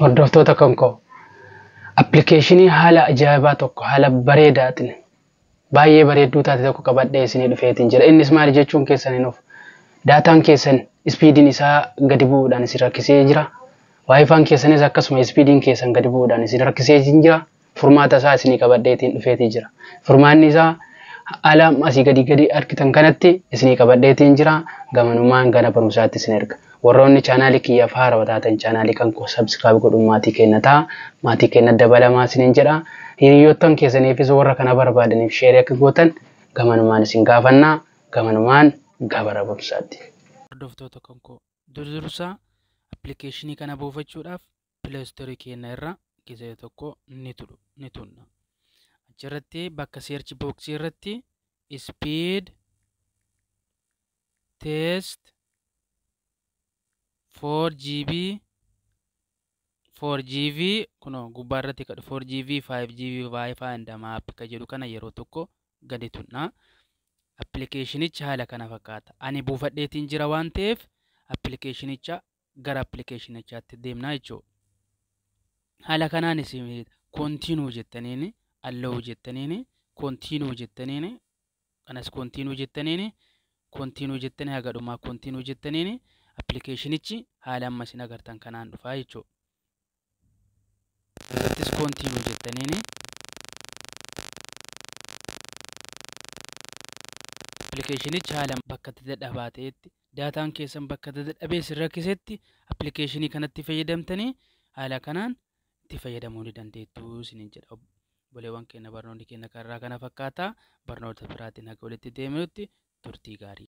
hordoftoota kan koo appilikeeshinii haala ajaa'ibaa tokko haala bareedaatiin baay'ee bareedduu taate tokko qabadhee isinii dhufeetiin jira. Innis maali jechuun keessan hin ofu. Daataan keessan ispiidiin isaa gadi bu'uudhaan isin rakkisee jira. Waayifaan keessanis akkasuma ispiidiin keessan gadi bu'uudhaan isin rakkisee jira. Furmaata isaa isinii qabadheetiin dhufeetii jira. Furmaanni isaa haala asii gadi argitan kanatti isinii qabadheetiin jira. Gamanumaan gara barumsaatti isin erga. Warroonni chaanaalii kiyyaaf haarawaa taatan chaanaalii kan koo sabskiraayib godhuun maatii keenya ta'a. Maatii keenya dabalamaa isiniin jedha. Hiriyoottan keessaniifis warra kana barbaadaniif sheerii akka gootan gamanumaan isin gaafannaa. Gamanumaan gara barumsaatti. Hordoftoota kan koo dursa appilikeeshinii kana buufachuudhaaf pileestoorii keenya irra gisee tokko ni tunna. Achirratti bakka seerchi booksii irratti speed test 4GB kuno gubbaa irratti kadhu 4GB 5GB Wi-Fi and map ka jedhu kana yeroo tokko gadi tunna. Appilikeeshinicha haala kana fakkaata. Ani buufadheetiin jira waan ta'eef appilikeeshinicha gara appilikeeshinichaatti deemna jechuudha. Haala kanaan isin kontiinuu jettaniini allow jettaniini kontiinuu jettaniini kanas kontiinuu jettaniini kontiinuu jettanii haga dhumaa kontiinuu jettaniini appilikeeshinichi haala amma isin agartan kanaan dhufaa jechuudha. Irrattis kontiinuu jettaniini appilikeeshinichi haala bakka dadhabaa ta'etti daataan keessan bakka dadhabee isin rakkisetti appilikeeshinii kanatti fayyadamtanii haala kanaan itti fayyadamuu ni dandeettu isiniin jedha. Obboleewwan keenya barnoonni keenya karaa kana fakkaata. Barnoota biraatiin haga walitti deebinutti turtii gaarii.